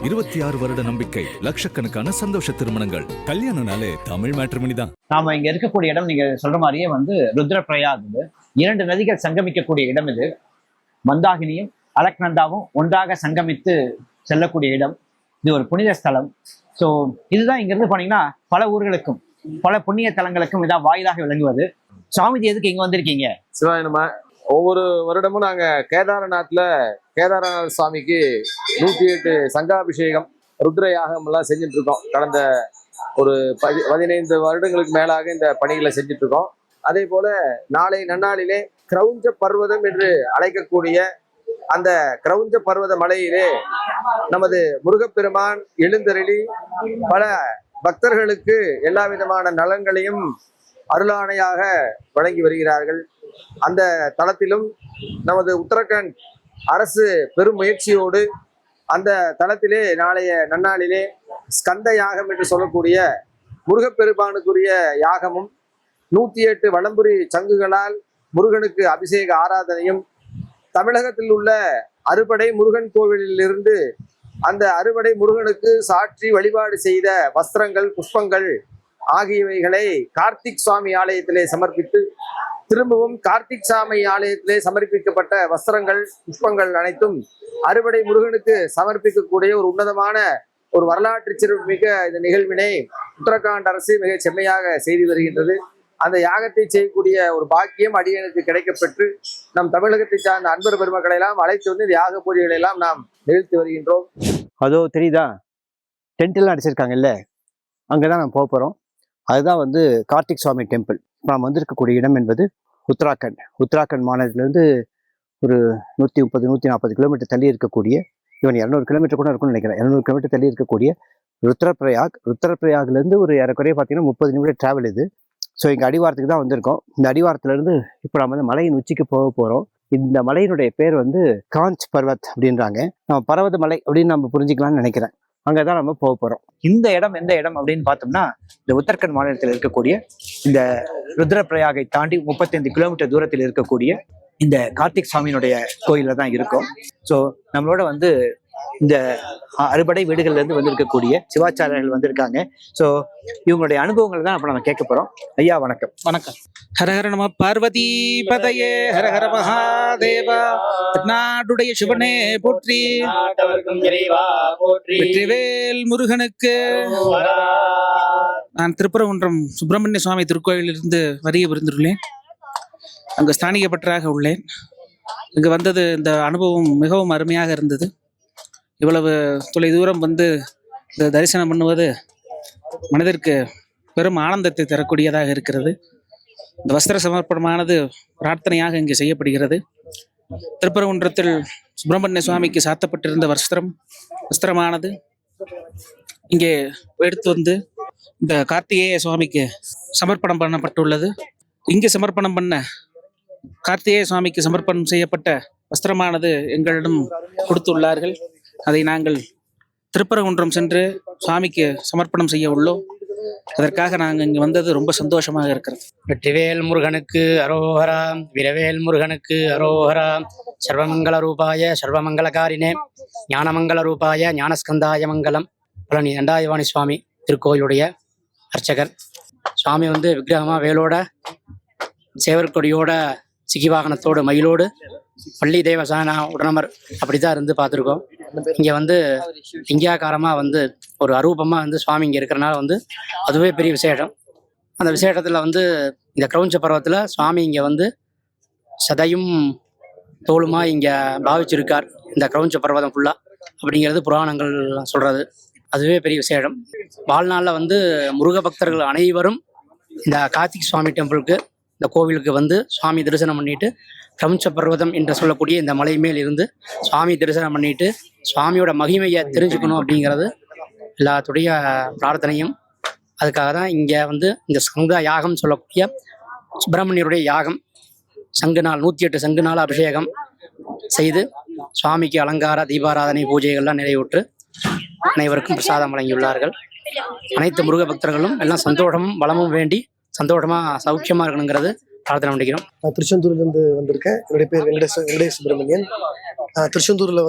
26 வருட நம்பிக்கை, லட்சக்கணக்கான சந்தோஷ திருமணங்கள். கல்யாணம்னாலே தமிழ் மேட்ரிமோனி தான். நாம இங்க இருக்கக்கூடிய இடம் நீங்க சொல்ற மாதிரியே ருத்ரப்பிரயாக். 2 நதிகள் சங்கமிக்கக்கூடிய இடம் இது. மந்தாகினியும் அலக்நந்தாவும் ஒன்றாக சங்கமித்து செல்லக்கூடிய இடம். இது ஒரு புனித ஸ்தலம். ஸோ இதுதான் இங்க இருந்து போனீங்கன்னா பல ஊர்களுக்கும் பல புண்ணிய தலங்களுக்கும் இதான் வாயிலாக விளங்குவது. சுவாமிஜி எதுக்கு இங்க வந்திருக்கீங்க? சிவாயனமா, ஒவ்வொரு வருடமும் நாங்க கேதாரநாத்ல கேதாரநாத் சுவாமிக்கு 108 சங்காபிஷேகம், ருத்ர யாகம் எல்லாம் செஞ்சுட்டு இருக்கோம். கடந்த ஒரு 15 வருடங்களுக்கு மேலாக இந்த பணிகளை செஞ்சுட்டு இருக்கோம். அதே போல நாளை நன்னாளிலே கிரௌஞ்ச பர்வதம் என்று அழைக்கக்கூடிய அந்த கிரௌஞ்ச பர்வத மலையிலே நமது முருகப்பெருமான் எழுந்தருளி பல பக்தர்களுக்கு எல்லா விதமான நலன்களையும் அருளாணையாக வழங்கி வருகிறார்கள். அந்த தளத்திலும் நமது உத்தரகண்ட் அரசு பெரும் முயற்சியோடு அந்த தளத்திலே நாளைய நன்னாளிலே ஸ்கந்த யாகம் என்று சொல்லக்கூடிய முருகப்பெருமானுக்குரிய யாகமும் 108 வலம்புரி சங்குகளால் முருகனுக்கு அபிஷேக ஆராதனையும், தமிழகத்தில் உள்ள அறுபடை முருகன் கோவிலிலிருந்து அந்த அறுபடை முருகனுக்கு சாற்றி வழிபாடு செய்த வஸ்திரங்கள், புஷ்பங்கள் ஆகியவைகளை கார்த்திக் சுவாமி ஆலயத்திலே சமர்ப்பித்து, திரும்பவும் கார்த்திக் சாமி ஆலயத்திலே சமர்ப்பிக்கப்பட்ட வஸ்திரங்கள், புஷ்பங்கள் அனைத்தும் அறுபடை முருகனுக்கு சமர்ப்பிக்கக்கூடிய ஒரு உன்னதமான ஒரு வரலாற்று சிறப்புமிக்க இந்த நிகழ்வினை உத்தரகாண்ட் அரசு மிக செம்மையாக செய்து வருகின்றது. அந்த யாகத்தை செய்யக்கூடிய ஒரு பாக்கியம் அடியனுக்கு கிடைக்கப்பெற்று நம் தமிழகத்தை சார்ந்த அன்பர் பெருமக்களை எல்லாம் அழைத்து வந்து இந்த யாக பூஜைகளை எல்லாம் நாம் நிகழ்த்தி வருகின்றோம். அதோ தெரியுதா, டென்ட்லாம் அடிச்சிருக்காங்கல்ல, அங்கதான் நம்ம போக போறோம். அதுதான் கார்த்திக் சுவாமி டெம்பிள். நாம் வந்திருக்கக்கூடிய இடம் என்பது உத்தராகண்ட் மாநிலத்திலிருந்து ஒரு 130-140 கிலோமீட்டர் தள்ளி இருக்கக்கூடிய, இவன் 200 கிலோமீட்டர் கூட இருக்கும்னு நினைக்கிறேன், 200 கிலோமீட்டர் தள்ளி இருக்கக்கூடிய ருத்ரப்பிரயாக்லேருந்து ஒரு ஏறக்குறைய பார்த்தீங்கன்னா 30 நிமிடம் டிராவல் இது. ஸோ இங்கே அடிவாரத்துக்கு தான் வந்திருக்கோம். இந்த அடிவாரத்துலேருந்து இப்போ நம்ம மலையின் உச்சிக்கு போக போகிறோம். இந்த மலையினுடைய பேர் காஞ்ச் பர்வத் அப்படின்றாங்க. நம்ம பர்வத மலை அப்படின்னு நம்ம புரிஞ்சுக்கலாம்னு நினைக்கிறேன். அங்கே தான் நம்ம போக போகிறோம். இந்த இடம் எந்த இடம் அப்படின்னு பார்த்தோம்னா, இந்த உத்தரகண்ட் மாநிலத்தில் இருக்கக்கூடிய இந்த ருத்ரப்பிரயாகை தாண்டி 35 கிலோமீட்டர் தூரத்தில் இருக்கக்கூடிய இந்த கார்த்திக் சுவாமியினுடைய கோயில தான் இருக்கும். ஸோ நம்மளோட இந்த அறுபடை வீடுகள்ல இருந்து வந்திருக்கக்கூடிய சிவாச்சாரியர்கள் வந்திருக்காங்க. ஸோ இவங்களுடைய அனுபவங்கள் தான் அப்ப நம்ம கேட்க போறோம். ஐயா வணக்கம். வணக்கம். ஹரஹர நம பார்வதி பதையே, ஹரஹர மகாதேவா, நாடுடைய சிவனே போற்றி, வெற்றிவேல் முருகனுக்கு. நான் திருப்பரங்குன்றம் சுப்பிரமணிய சுவாமி திருக்கோயிலிருந்து வருகை புரிந்துள்ளேன். அங்கு ஸ்தானிக பற்றாக உள்ளேன். இங்கு வந்தது இந்த அனுபவம் மிகவும் அருமையாக இருந்தது. இவ்வளவு தொலை தூரம் இந்த தரிசனம் பண்ணுவது மனதிற்கு பெரும் ஆனந்தத்தை தரக்கூடியதாக இருக்கிறது. இந்த வஸ்திர சமர்ப்பணமானது பிரார்த்தனையாக இங்கே செய்யப்படுகிறது. திருப்பரங்குன்றத்தில் சுப்பிரமணிய சுவாமிக்கு சாத்தப்பட்டிருந்த வஸ்திரமானது இங்கே எடுத்து இந்த கார்த்திகேய சுவாமிக்கு சமர்ப்பணம் பண்ணப்பட்டுள்ளது. இங்கே சமர்ப்பணம் பண்ண கார்த்திகேய சுவாமிக்கு சமர்ப்பணம் செய்யப்பட்ட வஸ்திரமானது எங்களிடம் கொடுத்துள்ளார்கள். அதை நாங்கள் திருப்பரங்குன்றம் சென்று சுவாமிக்கு சமர்ப்பணம் செய்ய உள்ளோம். அதற்காக நாங்கள் இங்கே வந்தது ரொம்ப சந்தோஷமாக இருக்கிறது. வெற்றிவேல் முருகனுக்கு அரோஹரா, வீரவேல் முருகனுக்கு அரோஹரா. சர்வமங்கல ரூபாய சர்வமங்கலகாரினே, ஞானமங்கல ரூபாய ஞானஸ்கந்தாய மங்கலம். பழனி தண்டாயுவாணி சுவாமி திருக்கோயிலுடைய அர்ச்சகர். சுவாமி விக்கிரகமாக வேலோட, சேவற்கொடியோட, சிகிவாகனத்தோடு, மயிலோடு, பள்ளி தேவசான உடனமர் அப்படிதான் இருந்து பார்த்துருக்கோம். இங்கே இந்தியாக்காரமாக ஒரு அரூபமாக சுவாமி இங்கே இருக்கிறனால அதுவே பெரிய விசேஷம். அந்த விசேஷத்தில் இந்த கிரௌஞ்ச பர்வத்தில் சுவாமி இங்கே சதையும் தோளுமா இங்கே பாவிச்சிருக்கார். இந்த கிரௌஞ்ச பர்வதம் ஃபுல்லாக அப்படிங்கிறது புராணங்கள் சொல்கிறது. அதுவே பெரிய விசேஷம். வாழ்நாளில் முருக பக்தர்கள் அனைவரும் இந்த கார்த்திக் சுவாமி டெம்பிளுக்கு, இந்த கோவிலுக்கு சுவாமி தரிசனம் பண்ணிட்டு, கிரௌஞ்ச பர்வதம் என்று சொல்லக்கூடிய இந்த மலை மேல் இருந்து சுவாமி தரிசனம் பண்ணிட்டு சுவாமியோட மகிமையை தெரிஞ்சுக்கணும் அப்படிங்கிறது எல்லாத்துடைய பிரார்த்தனையும். அதுக்காக தான் இங்கே இந்த சங்க யாகம் சொல்லக்கூடிய சுப்பிரமணியருடைய யாகம், சங்கு நாள் 108 சங்கு நாள் அபிஷேகம் செய்து சுவாமிக்கு அலங்கார தீபாராதனை பூஜைகள்லாம் நிறைவுற்று அனைவருக்கும் பிரசாதம் வழங்கியுள்ளார்கள். அனைத்து முருக பக்தர்களும் எல்லாம் சந்தோஷமும் வளமும் வேண்டி சந்தோஷமாக சௌக்கியமாக இருக்கணுங்கிறது பிரார்த்தனை பண்ணிக்கிறோம். நான் திருச்செந்தூர்லேருந்து வந்திருக்கேன். என்னுடைய பேர் வெங்கடேஷ் சுப்பிரமணியன். திருச்செந்தூரில்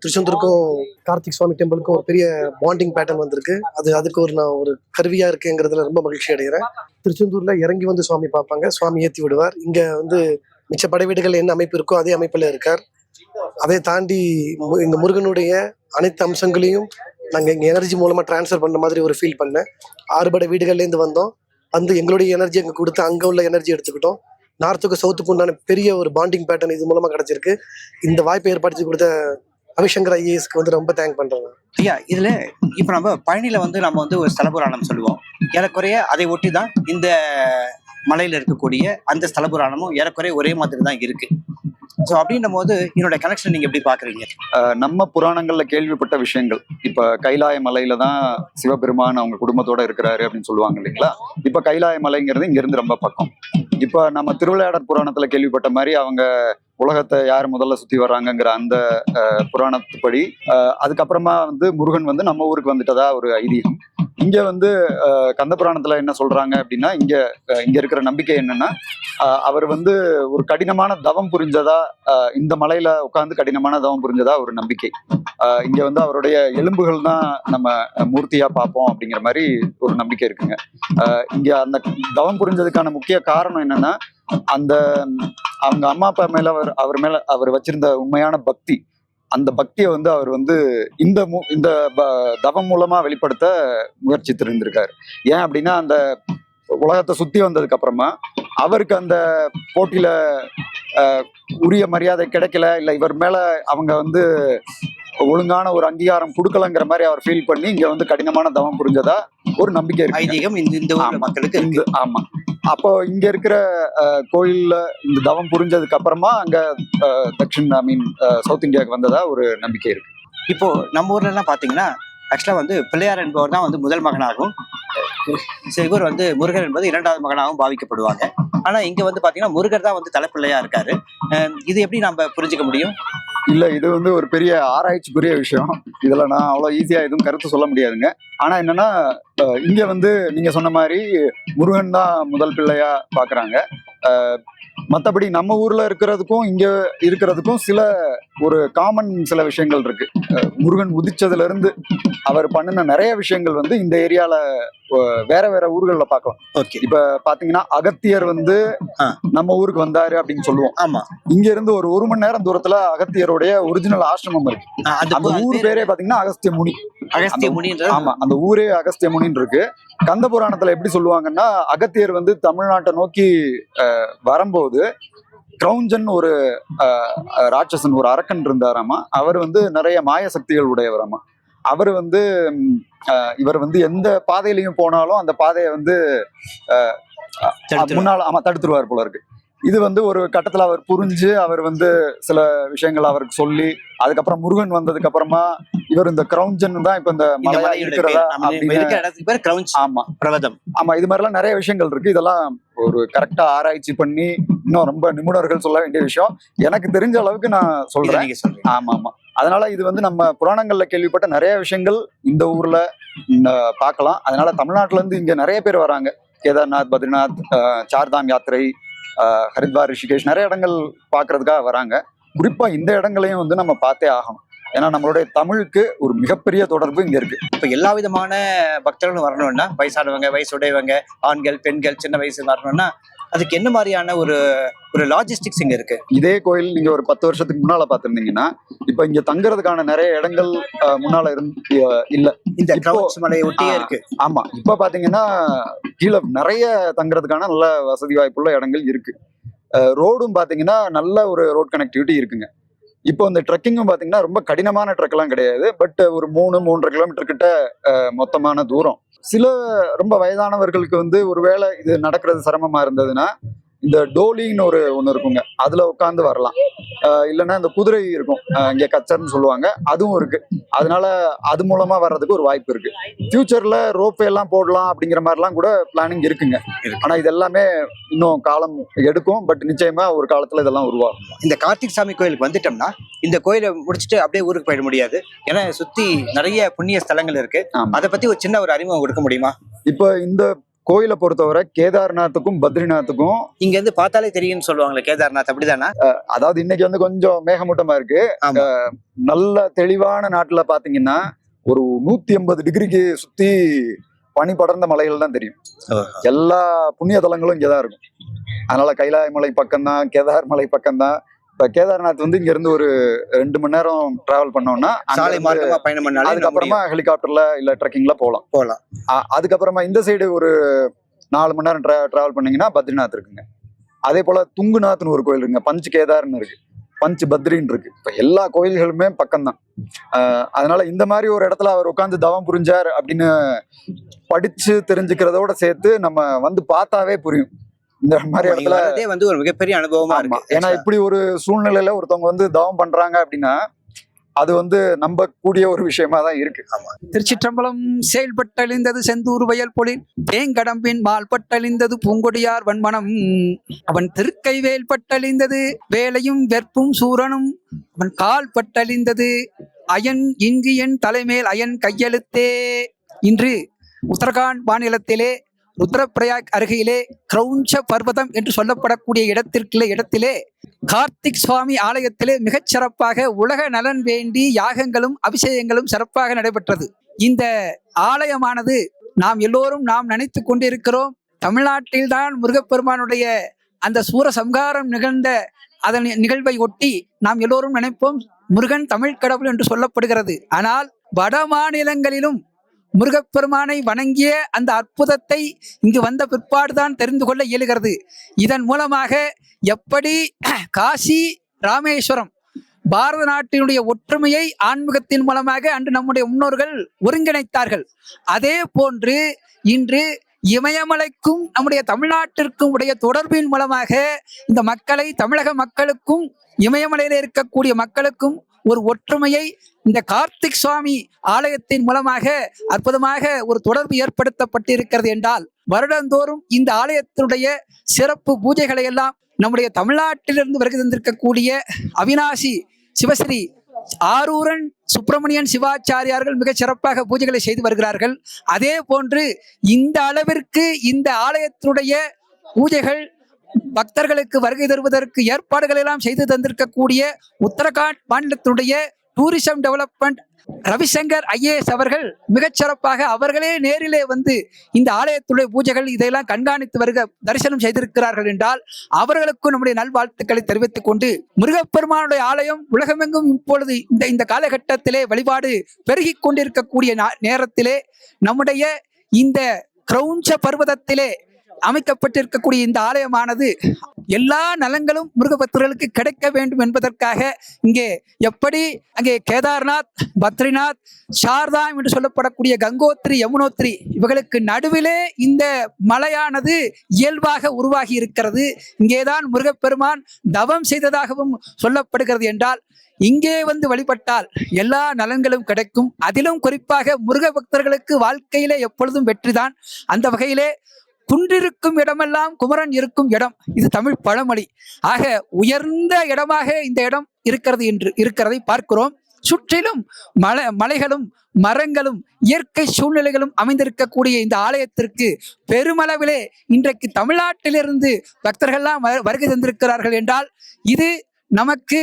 திருச்செந்தூருக்கும் கார்த்திக் சுவாமி டெம்பிளுக்கும் ஒரு பெரிய பாண்டிங் பேட்டர்ன் வந்திருக்கு. அதுக்கு நான் ஒரு கருவியாக இருக்குங்கிறதுல ரொம்ப மகிழ்ச்சி அடைகிறேன். திருச்செந்தூரில் இறங்கி வந்து சுவாமி பார்ப்பாங்க, சுவாமி ஏற்றி விடுவார். இங்கே மிச்ச படை வீடுகள் என்ன அமைப்பு இருக்கோ அதே அமைப்பில் இருக்கார். அதை தாண்டி இங்கே முருகனுடைய அனைத்து அம்சங்களையும் நாங்கள் எங்கள் எனர்ஜி மூலமாக ட்ரான்ஸ்ஃபர் பண்ண மாதிரி ஒரு ஃபீல் பண்ணேன். 6 படை வீடுகள்லேருந்து வந்தோம், எங்களுடைய எனர்ஜி அங்கே கொடுத்து அங்கே உள்ள எனர்ஜி எடுத்துக்கிட்டோம். நார்த்துக்கு சவுத்துக்கு உண்டான பெரிய ஒரு பாண்டிங் பேட்டர்ன் இது மூலமாக கிடச்சிருக்கு. இந்த வாய்ப்பை ஏற்படுத்தி கொடுத்த ரவிசங்கர் ஐஏஎஸ்க்கு ரொம்ப தேங்க் பண்ணுறேன். ஐயா, இதில் இப்போ நம்ம பழனியில் நம்ம ஒரு ஸ்தல புராணம் சொல்லுவோம். ஏறக்குறைய அதை ஒட்டி தான் இந்த மலையில் இருக்கக்கூடிய அந்த ஸ்தல புராணமும் ஏறக்குறைய ஒரே மாதிரி தான் இருக்குது. ஸோ அப்படின்னும் போது என்னோட கனெக்ஷன் நீங்கள் எப்படி பார்க்குறீங்க? நம்ம புராணங்கள்ல கேள்விப்பட்ட விஷயங்கள், இப்ப கைலாய மலையில தான் சிவபெருமான் அவங்க குடும்பத்தோட இருக்கிறாரு அப்படின்னு சொல்லுவாங்க இல்லைங்களா. இப்ப கைலாய மலைங்கிறது இங்க இருந்து ரொம்ப பக்கம். இப்ப நம்ம திருவிளையாடற் புராணத்துல கேள்விப்பட்ட மாதிரி அவங்க உலகத்தை யார் முதல்ல சுத்தி வர்றாங்கங்கிற அந்த புராணத்துப்படி அதுக்கப்புறமா முருகன் நம்ம ஊருக்கு வந்துட்டதா ஒரு ஐதீகம். இங்க கந்த புராணத்துல என்ன சொல்றாங்க அப்படின்னா, இங்க இருக்கிற நம்பிக்கை என்னன்னா, அவர் ஒரு கடினமான தவம் புரிஞ்சதா, இந்த மலையில உட்கார்ந்து கடினமான தவம் புரிஞ்சதா ஒரு நம்பிக்கை. இங்க அவருடைய எலும்புகள் தான் நம்ம மூர்த்தியா பார்ப்போம் அப்படிங்கிற மாதிரி ஒரு நம்பிக்கை இருக்குங்க. இங்க அந்த தவம் புரிஞ்சதுக்கான முக்கிய காரணம் என்னன்னா, அந்த அவங்க அம்மா அப்பா மேல அவர் வச்சிருந்த உண்மையான பக்தி, அந்த பக்தியை அவர் இந்த தவம் மூலமா வெளிப்படுத்த முயற்சித்திருந்திருக்காரு. ஏன் அப்படின்னா, அந்த உலகத்தை சுத்தி வந்ததுக்கு அப்புறமா அவருக்கு அந்த போட்டியில உரிய மரியாதை கிடைக்கல, இல்ல இவர் மேல அவங்க ஒழுங்கான ஒரு அங்கீகாரம் கொடுக்கலங்கிற மாதிரி அவர் ஃபீல் பண்ணி இங்க கடினமான தவம் புரிஞ்சதா ஒரு நம்பிக்கை இருக்கு. ஐதீகம் இந்த மக்களுக்கு. ஆமா. அப்போ இங்க இருக்கிற கோயில்ல இந்த தவம் புரிஞ்சதுக்கு அப்புறமா அங்க சவுத் இந்தியாவுக்கு வந்ததா ஒரு நம்பிக்கை இருக்கு. இப்போ நம்ம ஊர்ல எல்லாம் பாத்தீங்கன்னா ஆக்சுவலா பிள்ளையார் என்பவர் தான் முதல் மகனாகவும், இவர் முருகர் என்பது 2வது மகனாகவும் பாவிக்கப்படுவாங்க. ஆனா இங்க பாத்தீங்கன்னா முருகர் தான் தலைப்பிள்ளையா இருக்காரு. இது எப்படி நம்ம புரிஞ்சுக்க முடியும்? இல்ல, இது ஒரு பெரிய ஆராய்ச்சிக்குரிய விஷயம். இதுல நான் அவ்வளவு ஈஸியா எதுவும் கருத்து சொல்ல முடியாதுங்க. ஆனா என்னன்னா, இங்க நீங்க சொன்ன மாதிரி முருகன் தான் முதல் பிள்ளையா பாக்குறாங்க. மற்றபடி நம்ம ஊர்ல இருக்கிறதுக்கும் இங்க இருக்கிறதுக்கும் ஒரு காமன் சில விஷயங்கள் இருக்கு. முருகன் உதிச்சதுல இருந்து அவர் பண்ணின நிறைய விஷயங்கள் இந்த ஏரியால வேற வேற ஊர்கள்ல பார்க்கலாம். இப்ப பாத்தீங்கன்னா அகத்தியர் நம்ம ஊருக்கு வந்தாரு அப்படின்னு சொல்லுவோம். ஆமா. இங்க இருந்து ஒரு மணி நேரம் தூரத்துல அகத்தியருடைய ஒரிஜினல் ஆசிரமம் இருக்கு. அந்த ஊர் பேரே பாத்தீங்கன்னா அகஸ்திய முனி. ஆமா, அந்த ஊரே அகஸ்திய முனின்னு இருக்கு. கந்த புராணத்துல எப்படி சொல்லுவாங்கன்னா, அகத்தியர் தமிழ்நாட்டை நோக்கி வரும்போது கிரௌஞ்சன் ஒரு ராட்சசன், ஒரு அரக்கன் இருந்தாராமா. அவர் நிறைய மாய சக்திகள் உடையவராமா. அவர் இவர் எந்த பாதையிலையும் போனாலும் அந்த பாதையை முன்னால தடுத்துருவார் போல இருக்கு. இது ஒரு கட்டத்துல அவர் புரிஞ்சு அவர் சில விஷயங்கள் அவருக்கு சொல்லி, அதுக்கப்புறம் முருகன் வந்ததுக்கு அப்புறமா இவர் இந்த கிரௌஞ்சன் தான் இப்ப இந்த மலை இருக்கிறதா அப்படின்னு. ஆமா, பிரவதம். ஆமா, இது மாதிரிலாம் நிறைய விஷயங்கள் இருக்கு. இதெல்லாம் ஒரு கரெக்டா ஆராய்ச்சி பண்ணி இன்னும் ரொம்ப நிபுணர்கள் சொல்ல வேண்டிய விஷயம். எனக்கு தெரிஞ்ச அளவுக்கு நான் சொல்றேன். ஆமா ஆமா. அதனால இது நம்ம புராணங்கள்ல கேள்விப்பட்ட நிறைய விஷயங்கள் இந்த ஊர்ல பார்க்கலாம். அதனால தமிழ்நாட்டுல இருந்து இங்க நிறைய பேர் வராங்க. கேதார்நாத், பத்ரிநாத், சார்தாம் யாத்திரை, ஹரித்வார், ரிஷிகேஷ், நிறைய இடங்கள் பார்க்கறதுக்காக வராங்க. குறிப்பா இந்த இடங்களையும் நம்ம பார்த்தே ஆகணும். ஏன்னா நம்மளுடைய தமிழுக்கு ஒரு மிகப்பெரிய தொடர்பு இங்க இருக்கு. இப்ப எல்லா விதமான பக்தர்களும் வரணும்னா, வயசானவங்க, வயசுடையவங்க, ஆண்கள், பெண்கள், சின்ன வயசு வரணும்னா அதுக்கு என்ன மாதிரியான ஒரு லாஜிஸ்டிக்ஸ் இங்க இருக்கு? இதே கோயில் நீங்க ஒரு 10 வருஷத்துக்கு முன்னால பாத்திருந்தீங்கன்னா, இப்ப இங்க தங்குறதுக்கான நிறைய இடங்கள் முன்னால இல்ல. இந்த மலையை ஒட்டியே இருக்கு. ஆமா, இப்ப பாத்தீங்கன்னா கீழே நிறைய தங்குறதுக்கான நல்ல வசதி வாய்ப்புள்ள இடங்கள் இருக்கு. ரோடும் பாத்தீங்கன்னா நல்ல ஒரு ரோட் கனெக்டிவிட்டி இருக்குங்க. இப்போ இந்த ட்ரெக்கிங்கும் பாத்தீங்கன்னா ரொம்ப கடினமான ட்ரெக் எல்லாம் கிடையாது. பட் ஒரு 3-3.5 கிலோமீட்டர் கிட்ட மொத்தமான தூரம். சில ரொம்ப வயதானவர்களுக்கு ஒருவேளை இது நடக்கிறது சிரமமா இருந்ததுன்னா இந்த டோலின்னு ஒண்ணு இருக்குங்க, அதுல உட்காந்து வரலாம். இல்லைன்னா இந்த குதிரை இருக்கும், இங்க கச்சர்ன்னு சொல்லுவாங்க, அதுவும் இருக்கு. அதனால அது மூலமா வர்றதுக்கு ஒரு வாய்ப்பு இருக்கு. ஃபியூச்சர்ல ரோப் எல்லாம் போடலாம் அப்படிங்கிற மாதிரிலாம் கூட பிளானிங் இருக்குங்க. ஆனா இது எல்லாமே இன்னும் காலம் எடுக்கும். பட் நிச்சயமா ஒரு காலத்துல இதெல்லாம் உருவாகும். இந்த கார்த்திக் சாமி கோயிலுக்கு வந்துட்டோம்னா இந்த கோயிலை முடிச்சுட்டு அப்படியே ஊருக்கு போயிட முடியாது. ஏன்னா சுத்தி நிறைய புண்ணிய ஸ்தலங்கள் இருக்கு. அதை பத்தி ஒரு சின்ன ஒரு அறிமுகம் கொடுக்க முடியுமா? இப்போ இந்த கோயிலை பொறுத்தவரை கேதார்நாத்துக்கும் பத்ரிநாத்துக்கும் இங்க இருந்து பார்த்தாலே தெரியும்னு சொல்லுவாங்களே கேதார்நாத், அப்படிதானா? அதாவது இன்னைக்கு வந்து கொஞ்சம் மேகமூட்டமா இருக்கு. ஆமா. நல்ல தெளிவான நாட்டுல பாத்தீங்கன்னா ஒரு 180 டிகிரிக்கு சுத்தி பனி படர்ந்த மலைகள் தான் தெரியும். எல்லா புண்ணிய தலங்களும் இங்கதான் இருக்கும். அதனால கைலாய மலை பக்கம்தான், கேதார் மலை பக்கம்தான். இப்ப கேதார்நாத் வந்து இங்க இருந்து ஒரு 2 மணி நேரம் டிராவல் பண்ணோம்னா சாலை மார்க்கமா பயணம் பண்ணாலே அதுக்கப்புறமா ஹெலிகாப்டர்ல இல்ல ட்ரெக்கிங்ல போகலாம். அதுக்கப்புறமா இந்த சைடு ஒரு 4 மணி நேரம் டிராவல் பண்ணீங்கன்னா பத்ரிநாத் இருக்குங்க. அதே போல துங்குநாத்னு ஒரு கோயில் இருக்குங்க, பஞ்ச் கேதார்னு இருக்கு, பஞ்ச் பத்ரின்னு இருக்கு. இப்ப எல்லா கோயில்களுமே பக்கம்தான். அதனால இந்த மாதிரி ஒரு இடத்துல அவர் உட்காந்து தவம் புரிஞ்சார் அப்படின்னு படிச்சு தெரிஞ்சுக்கிறதோட சேர்த்து நம்ம வந்து பார்த்தாவே புரியும். இந்த மாதிரி இடத்துல வந்து ஒரு மிகப்பெரிய அனுபவமா இருக்கு. ஏன்னா இப்படி ஒரு சூழ்நிலையில ஒருத்தவங்க வந்து தவம் பண்றாங்க அப்படின்னா அது வந்து நம்பக்கூடிய ஒரு விஷயமா தான் இருக்கு. திருச்சிற்றம்பலம் செயல்பட்டழிந்தது செந்தூர் வயல் பொழில் தேங்கடம்பின் மால் பட்டழிந்தது பூங்கொடியார் வன்மனம் அவன் திருக்கை வேல் பட்டழிந்தது வேலையும் வெற்பும் சூரனும் அவன் கால் பட்டழிந்தது அயன் இங்கு என் தலைமேல் அயன் கையெழுத்தே. இன்று உத்தரகாண்ட் மாநிலத்திலே ருத்ரப்பிரயாக் அருகிலே கிரௌஞ்ச பர்வதம் என்று சொல்லப்படக்கூடிய இடத்திலே கார்த்திக் சுவாமி ஆலயத்திலே மிகச் சிறப்பாக உலக நலன் வேண்டி யாகங்களும் அபிஷேகங்களும் சிறப்பாக நடைபெற்றது. இந்த ஆலயமானது நாம் எல்லோரும் நினைத்து கொண்டிருக்கிறோம், தமிழ்நாட்டில்தான் முருகப்பெருமானுடைய அந்த சூரசம்ஹாரம் நிகழ்ந்த அதன் நிகழ்வை ஒட்டி நாம் எல்லோரும் நினைப்போம் முருகன் தமிழ் கடவுள் என்று சொல்லப்படுகிறது. ஆனால் வட மாநிலங்களிலும் முருகப்பெருமானை வணங்கிய அந்த அற்புதத்தை இங்கு வந்த பிற்பாடுதான் தெரிந்து கொள்ள இயலுகிறது. இதன் மூலமாக எப்படி காசி ராமேஸ்வரம் பாரத நாட்டினுடைய ஒற்றுமையை ஆன்மீகத்தின் மூலமாக அன்று நம்முடைய முன்னோர்கள் ஒருங்கிணைத்தார்கள், அதே போன்று இன்று இமயமலைக்கும் நம்முடைய தமிழ்நாட்டிற்கும் உடைய தொடர்பின் மூலமாக இந்த மக்களை, தமிழக மக்களுக்கும் இமயமலையில் இருக்கக்கூடிய மக்களுக்கும் ஒரு ஒற்றுமையை இந்த கார்த்திக் சுவாமி ஆலயத்தின் மூலமாக அற்புதமாக ஒரு தொடர்பு ஏற்படுத்தப்பட்டிருக்கிறது என்றால், வருடந்தோறும் இந்த ஆலயத்தினுடைய சிறப்பு பூஜைகளை எல்லாம் நம்முடைய தமிழ்நாட்டிலிருந்து வருகை தந்திருக்கக்கூடிய அவினாசி சிவஸ்ரீ ஆரூரன் சுப்பிரமணியன் சிவாச்சாரியார்கள் மிக சிறப்பாக பூஜைகளை செய்து வருகிறார்கள். அதே போன்று இந்த அளவிற்கு இந்த ஆலயத்தினுடைய பூஜைகள் பக்தர்களுக்கு வருகை தருவதற்கு ஏற்பாடுகள் எல்லாம் செய்து தந்திருக்கக்கூடிய உத்தரகாண்ட் மாநிலத்தினுடைய டூரிசம் டெவலப்மெண்ட் ரவிசங்கர் ஐஏஎஸ் அவர்கள் மிகச்சிறப்பாக அவர்களே நேரிலே வந்து இந்த ஆலயத்துடைய பூஜைகள் இதையெல்லாம் கண்காணித்து தரிசனம் செய்திருக்கிறார்கள் என்றால் அவர்களுக்கும் நம்முடைய நல்வாழ்த்துக்களை தெரிவித்துக் கொண்டு, முருகப்பெருமானுடைய ஆலயம் உலகமெங்கும் இப்பொழுது இந்த காலகட்டத்திலே வழிபாடு பெருகி கொண்டிருக்கக்கூடிய நேரத்திலே நம்முடைய இந்த கிரௌஞ்ச பர்வதத்திலே அமைக்கப்பட்டிருக்கக்கூடிய இந்த ஆலயமானது எல்லா நலங்களும் முருக பக்தர்களுக்கு கிடைக்க வேண்டும் என்பதற்காக இங்கே எப்படி அங்கே கேதார்நாத், பத்ரிநாத், சார்தாம் என்று சொல்லப்படக்கூடிய கங்கோத்ரி, யமுனோத்ரி இவர்களுக்கு நடுவிலே இந்த மலையானது இயல்பாக உருவாகி இருக்கிறது. இங்கேதான் முருகப்பெருமான் தவம் செய்ததாகவும் சொல்லப்படுகிறது என்றால், இங்கே வந்து வழிபட்டால் எல்லா நலன்களும் கிடைக்கும். அதிலும் குறிப்பாக முருக பக்தர்களுக்கு வாழ்க்கையிலே எப்பொழுதும் வெற்றிதான். அந்த வகையிலே குன்றிருக்கும் இடமெல்லாம் குமரன் இருக்கும் இடம், இது தமிழ் பழமொழி. ஆக உயர்ந்த இடமாக இந்த இடம் இருக்கிறதை பார்க்கிறோம். சுற்றிலும் மலைகளும் மரங்களும் இயற்கை சூழ்நிலைகளும் அமைந்திருக்கக்கூடிய இந்த ஆலயத்திற்கு பெருமளவிலே இன்றைக்கு தமிழ்நாட்டிலிருந்து பக்தர்கள்லாம் வருகை தந்திருக்கிறார்கள் என்றால், இது நமக்கு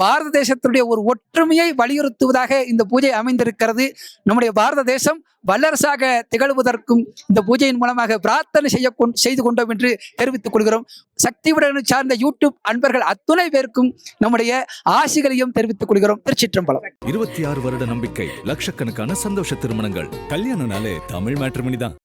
பாரத தேசத்துடைய ஒரு ஒற்றுமையை வலியுறுத்துவதாக இந்த பூஜை அமைந்திருக்கிறது. நம்முடைய பாரத தேசம் வல்லரசாக திகழ்வதற்கும் இந்த பூஜையின் மூலமாக பிரார்த்தனை செய்து கொண்டோம் என்று தெரிவித்துக் கொள்கிறோம். சக்தி விடனை சார்ந்த யூடியூப் அன்பர்கள் அத்துணை பேருக்கும் நம்முடைய ஆசிகளையும் தெரிவித்துக் கொள்கிறோம். திருச்சிற்றம்பலம். 26 வருட நம்பிக்கை, லட்சக்கணக்கான சந்தோஷ திருமணங்கள். கல்யாணம்னாலே தமிழ் மேட்ரிமோனி தான்.